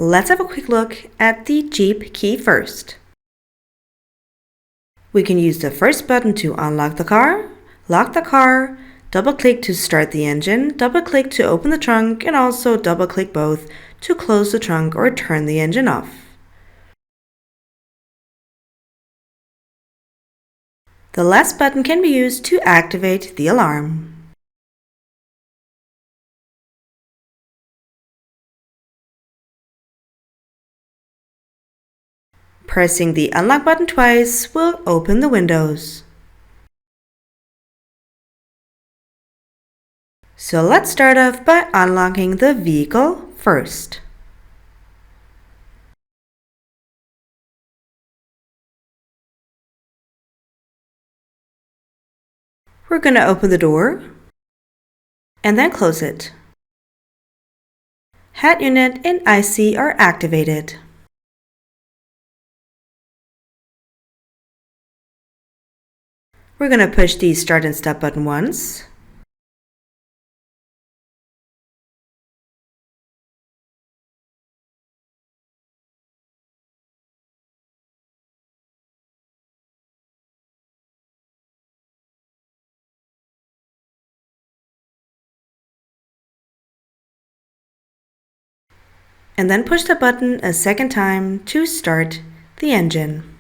Let's have a quick look at the Jeep key first. We can use the first button to unlock the car, lock the car, double-click to start the engine, double-click to open the trunk, and also double-click both to close the trunk or turn the engine off. The last button can be used to activate the alarm. Pressing the unlock button twice will open the windows. So let's start off by unlocking the vehicle first. We're going to open the door and then close it. Head unit and IC are activated. We're going to push the start and stop button once. And then push the button a second time to start the engine.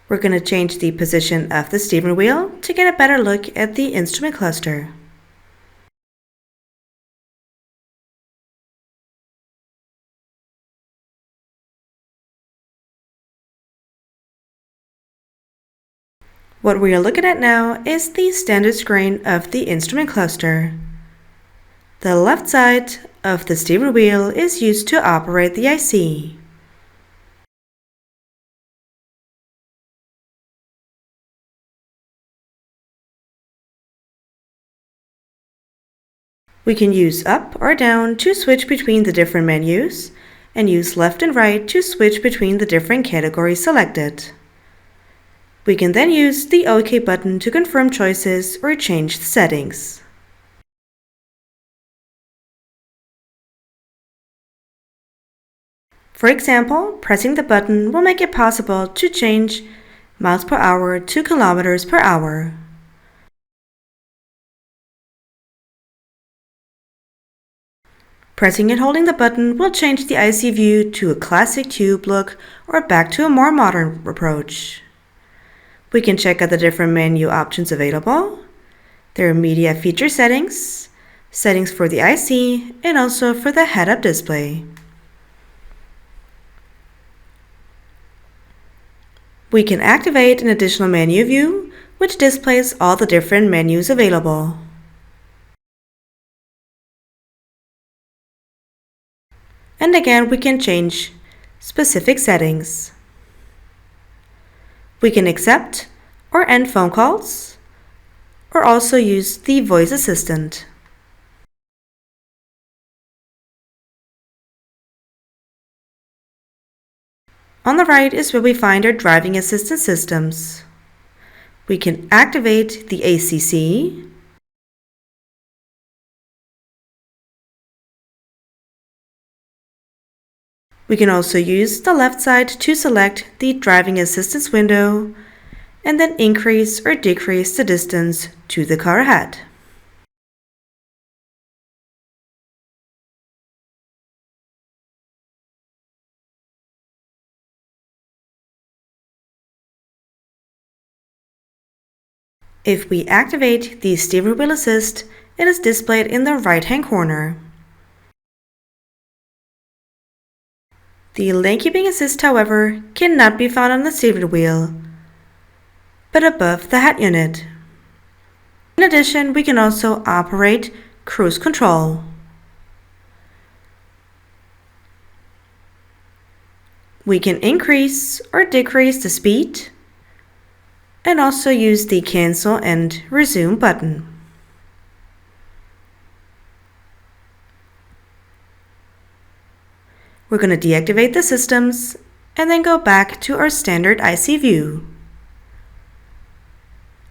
We're going to change the position of the steering wheel to get a better look at the instrument cluster. What we are looking at now is the standard screen of the instrument cluster. The left side of the steering wheel is used to operate the IC. We can use up or down to switch between the different menus, and use left and right to switch between the different categories selected. We can then use the OK button to confirm choices or change the settings. For example, pressing the button will make it possible to change miles per hour to kilometers per hour. Pressing and holding the button will change the IC view to a classic tube look or back to a more modern approach. We can check out the different menu options available. There are media feature settings, settings for the IC, and also for the head-up display. We can activate an additional menu view, which displays all the different menus available. And again, we can change specific settings. We can accept or end phone calls, or also use the voice assistant. On the right is where we find our driving assistance systems. We can activate the ACC, we can also use the left side to select the driving assistance window and then increase or decrease the distance to the car ahead. If we activate the steering wheel assist, it is displayed in the right-hand corner. The lane keeping assist, however, cannot be found on the steering wheel, but above the head unit. In addition, we can also operate cruise control. We can increase or decrease the speed, and also use the cancel and resume button. We're going to deactivate the systems and then go back to our standard IC view.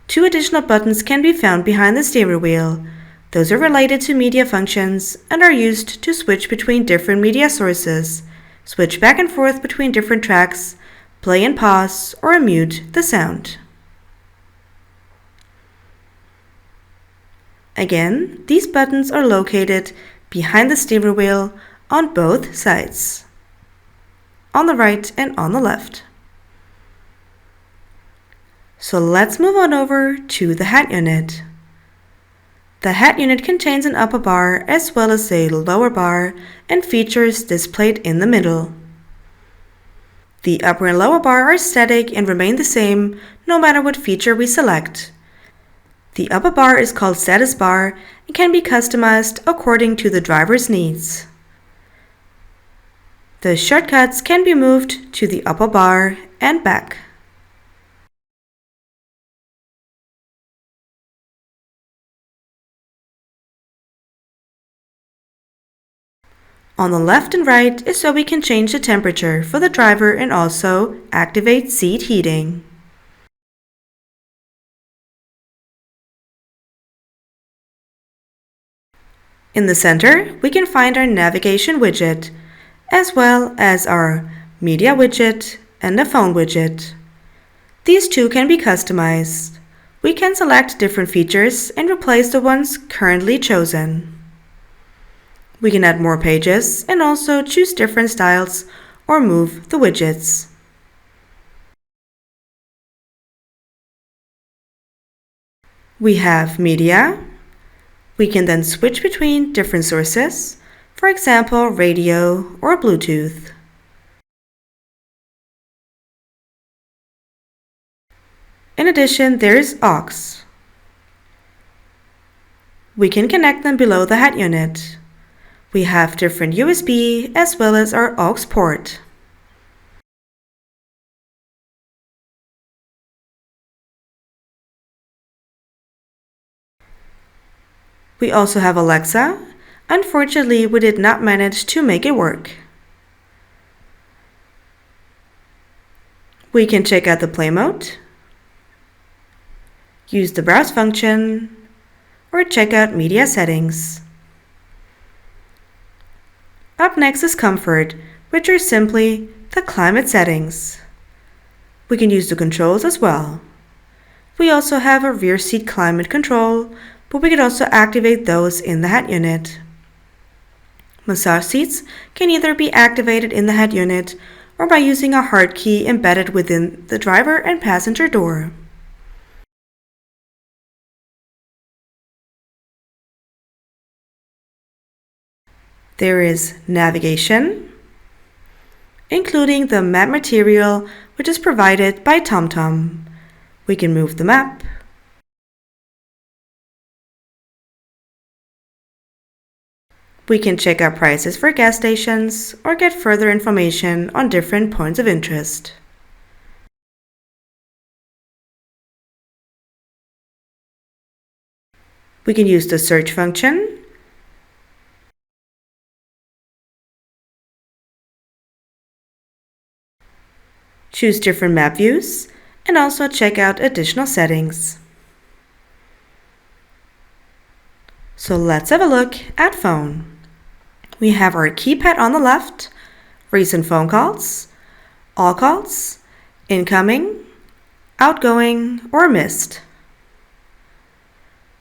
Two additional buttons can be found behind the steering wheel. Those are related to media functions and are used to switch between different media sources, switch back and forth between different tracks, play and pause, or mute the sound. Again, these buttons are located behind the steering wheel on both sides, on the right and on the left. So let's move on over to the hat unit. The hat unit contains an upper bar as well as a lower bar and features displayed in the middle. The upper and lower bar are static and remain the same no matter what feature we select. The upper bar is called status bar and can be customized according to the driver's needs. The shortcuts can be moved to the upper bar and back. On the left and right is so we can change the temperature for the driver and also activate seat heating. In the center, we can find our navigation widget, as well as our media widget and the phone widget. These two can be customized. We can select different features and replace the ones currently chosen. We can add more pages and also choose different styles or move the widgets. We have media. We can then switch between different sources, for example, radio or Bluetooth. In addition, there is aux. We can connect them below the hat unit. We have different USB as well as our aux port. We also have Alexa. Unfortunately, we did not manage to make it work. We can check out the play mode, use the browse function, or check out media settings. Up next is comfort, which are simply the climate settings. We can use the controls as well. We also have a rear seat climate control, but we could also activate those in the hat unit. Massage seats can either be activated in the hat unit or by using a hard key embedded within the driver and passenger door. There is navigation, including the map material which is provided by TomTom. We can move the map, we can check out prices for gas stations or get further information on different points of interest. We can use the search function, choose different map views, and also check out additional settings. So let's have a look at phone. We have our keypad on the left, recent phone calls, all calls, incoming, outgoing, or missed.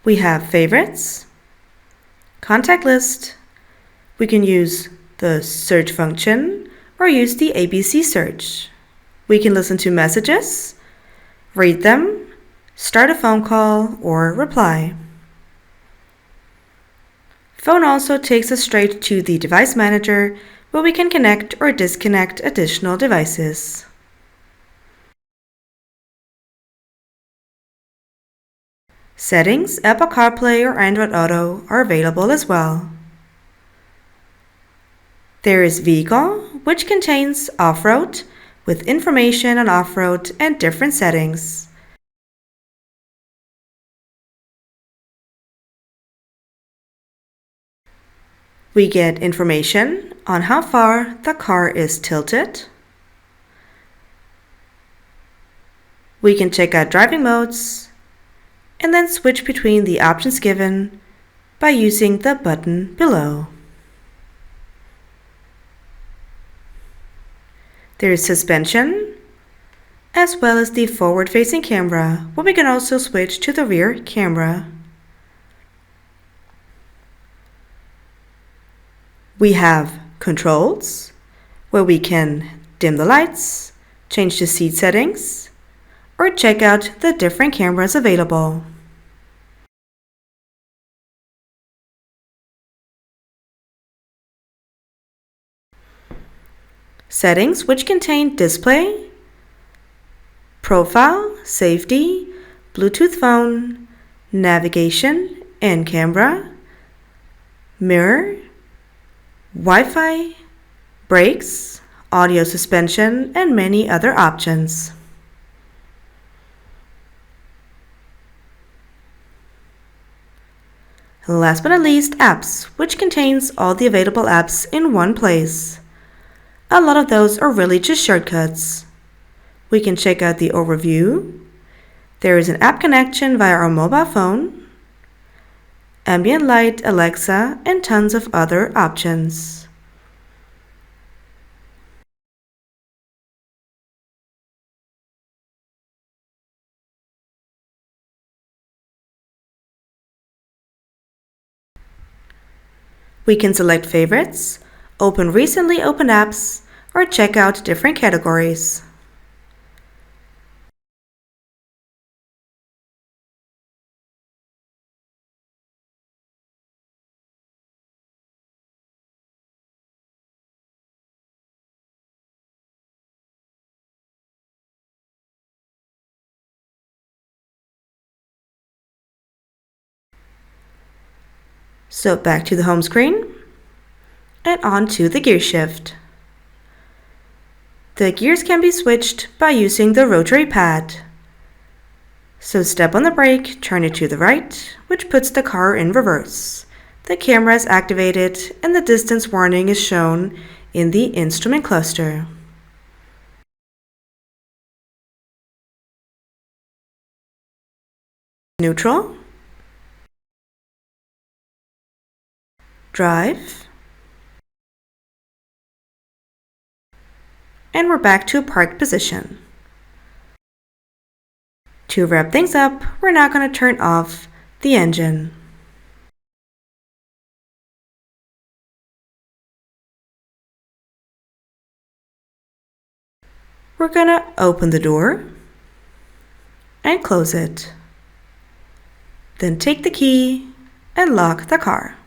We have favorites, contact list. We can use the search function or use the ABC search. We can listen to messages, read them, start a phone call, or reply. Phone also takes us straight to the device manager where we can connect or disconnect additional devices. Settings, Apple CarPlay or Android Auto are available as well. There is Vehicle, which contains off-road with information on off-road and different settings. We get information on how far the car is tilted. We can check out driving modes, and then switch between the options given by using the button below. There is suspension, as well as the forward-facing camera, but we can also switch to the rear camera. We have controls, where we can dim the lights, change the seat settings, or check out the different cameras available. Settings, which contain display, profile, safety, Bluetooth phone, navigation and camera, mirror, Wi-Fi, brakes, audio suspension, and many other options. Last but not least, apps, which contains all the available apps in one place. A lot of those are really just shortcuts. We can check out the overview. There is an app connection via our mobile phone, ambient light, Alexa, and tons of other options. We can select favorites, open recently opened apps, or check out different categories. So back to the home screen and on to the gear shift. The gears can be switched by using the rotary pad. So step on the brake, turn it to the right, which puts the car in reverse. The camera is activated and the distance warning is shown in the instrument cluster. Neutral, drive, and we're back to parked position. To wrap things up, we're now going to turn off the engine. We're going to open the door and close it. Then take the key and lock the car.